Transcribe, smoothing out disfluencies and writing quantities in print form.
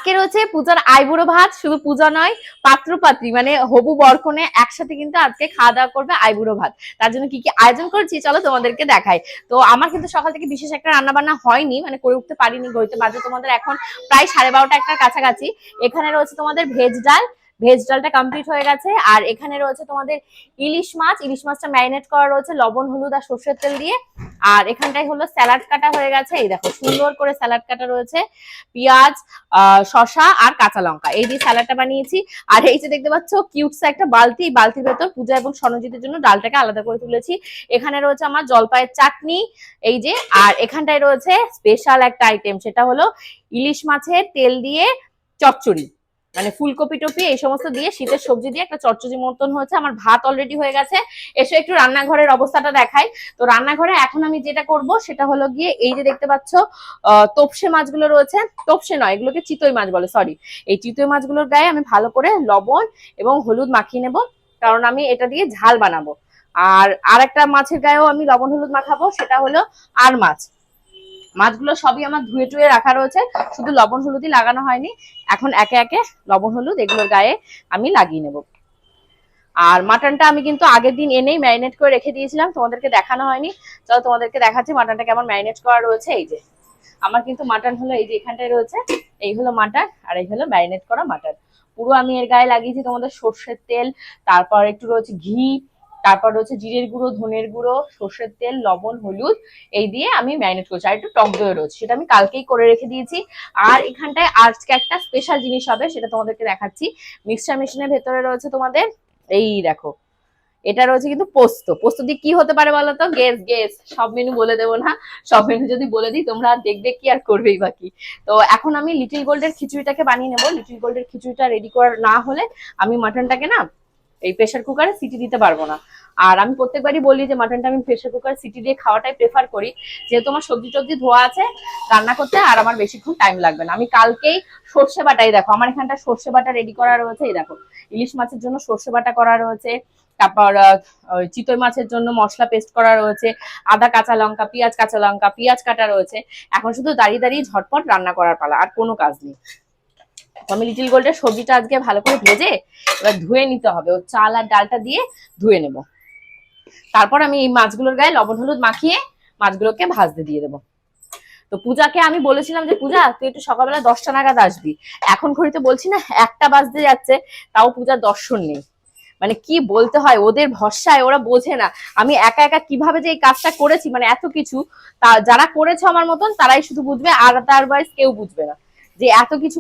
আজকে রয়েছে পূজার আইবুড়ো ভাত, শুধু পূজা নয়, পাত্র পাত্রী মানে হবু বরকনে একসাথে কিন্তু আজকে খাওয়া দাওয়া করবে আইবুড়ো ভাত। তার জন্য কি কি আয়োজন করেছি চলো তোমাদেরকে দেখাই। তো আমার কিন্তু সকাল থেকে বিশেষ একটা রান্না বান্না হয়নি, মানে করে উঠতে পারিনি, গড়িতে বাজে তোমাদের এখন প্রায় 12:30 একটার কাছাকাছি। এখানে রয়েছে তোমাদের ভেজ ডাল, ভেজ ডালটা কমপ্লিট হয়ে গেছে। আর এখানে রয়েছে তোমাদের ইলিশ মাছ, ইলিশ মাছটা ম্যারিনেট করা রয়েছে লবণ হলুদ আর সর্ষের তেল দিয়ে। আর এখানটাই হলো স্যালাড কাটা হয়ে গেছে, এই দেখো সুন্দর করে স্যালাড কাটা রয়েছে, পেঁয়াজ শসা আর কাঁচা লঙ্কা এই দিয়ে স্যালাডটা বানিয়েছি। আর এই যে দেখতে পাচ্ছ কিউটস একটা বালতি, এই বালতির ভেতর পূজা এবং স্বর্ণজিতের জন্য ডালটাকে আলাদা করে তুলেছি। এখানে রয়েছে আমার জলপাইয়ের চাটনি, এই যে। আর এখানটায় রয়েছে স্পেশাল একটা আইটেম, সেটা হলো ইলিশ মাছের তেল দিয়ে চচ্চড়ি, মানে ফুলকপি টপি এই সমস্ত দিয়ে শীতের সবজি দিয়ে একটা চচ্চড়ি মতন হয়েছে। আমার ভাত অলরেডি হয়ে গেছে। এসে একটু রান্নাঘরের অবস্থাটা দেখাই। তো রান্নাঘরে এখন আমি যেটা করব সেটা হলো গিয়ে এই যে দেখতে পাচ্ছ তোপসে মাছগুলো রয়েছে, তোপসে নয় এগুলোকে চিতই মাছ বলে, সরি। এই চিতই মাছগুলোর গায়ে আমি ভালো করে লবণ এবং হলুদ মাখিয়ে নেব, কারণ আমি এটা দিয়ে ঝাল বানাবো। আর একটা মাছের গায়েও আমি লবণ হলুদ মাখাবো, সেটা হলো আর মাছ। মাছগুলো সবই আমার ধুয়ে টুয়ে রাখা রয়েছে, শুধু লবণ হলুদই লাগানো হয়নি। এখন একে একে লবণ হলুদ এগুলোর গায়ে আমি লাগিয়ে নেব। আর মাটনটা আমি কিন্তু আগের দিন এনেই ম্যারিনেট করে রেখে দিয়েছিলাম, তোমাদেরকে দেখানো হয়নি। চলো তোমাদেরকে দেখাচ্ছি মাটনটা কেমন ম্যারিনেট করা রয়েছে। এই যে আমার কিন্তু মাটন হলো এই যে এখানটায় রয়েছে, এই হলো মাটন আর এই হলো ম্যারিনেট করা মাটন। পুরো আমি এর গায়ে লাগিয়েছি তোমাদের সর্ষের তেল, তারপর একটু রয়েছে ঘি, তারপর রয়েছে জিরের গুঁড়ো, ধনের গুঁড়ো, সর্ষের তেল, লবণ হলুদ এই দিয়ে আমি ম্যারিনেট করছি। আর একটু টক দই রয়েছে, সেটা আমি কালকেই করে রেখে দিয়েছি। আর এখানটায় আজকে একটা স্পেশাল জিনিস হবে, সেটা তোমাদেরকে দেখাচ্ছি। মিক্সচার মেশিনের ভেতরে রয়েছে তোমাদের এই দেখো, এটা রয়েছে কিন্তু পোস্ত। পোস্ত দিয়ে কি হতে পারে বলো তো? Guess guess. সব মেনু বলে দেবো না, সব মেনু যদি বলে দিই তোমরা দেখবে কি আর করবেই বাকি। তো এখন আমি লিটল গোল্ডের খিচুড়িটাকে বানিয়ে নেবো। লিটল গোল্ডের খিচুড়িটা রেডি করা না হলে আমি মাটনটাকে না এই প্রেসার কুকারে সিটি দিতে পারবো না। আর আমি প্রত্যেকবারই বলি যে মাটনটা আমি প্রেসার কুকারে সিটি দিয়ে খাওয়াটাই প্রেফার করি, যেহেতু আমার সবজি টবজি ধোয়া আছে রান্না করতে, আর আমার বেশিক্ষণ টাইম লাগবে না। আমি কালকেই সর্ষে বাটাই দেখো, আমার এখানটা সর্ষে বাটা রেডি করা রয়েছে, এই দেখো ইলিশ মাছের জন্য সর্ষে বাটা করা রয়েছে, তারপর চিতই মাছের জন্য মশলা পেস্ট করা রয়েছে, আদা কাঁচা লঙ্কা পেঁয়াজ কাটা রয়েছে। এখন শুধু দাঁড়িয়ে দাঁড়িয়ে ঝটপট রান্না করার পালা, আর কোনো কাজ নেই। আমি লিটল গোল্ডের সবজিটা আজকে ভালো করে ভেজে এবার ধুয়ে নিতে হবে, ও চাল আর ডালটা দিয়ে ধুয়ে নেব। তারপর আমি এই মাছগুলোর গায়ে লবণ হলুদ মাখিয়ে মাছগুলোকে ভাজতে দিয়ে দেবো। তো পূজাকে আমি বলেছিলাম যে পূজা তুই একটু সকালবেলা 10টা নাগাদ আসবি, এখন ঘড়িতে বলছি না 1টা বাজতে যাচ্ছে, তাও পূজার দর্শন নেই। মানে কি বলতে হয়, ওদের ভরসায় ওরা বোঝে না আমি একা একা কিভাবে যে এই কাজটা করেছি, মানে এত কিছু। তা যারা করেছে আমার মতন তারাই শুধু বুঝবে, আর আদারওয়াইজ কেউ বুঝবে না যে এত কিছু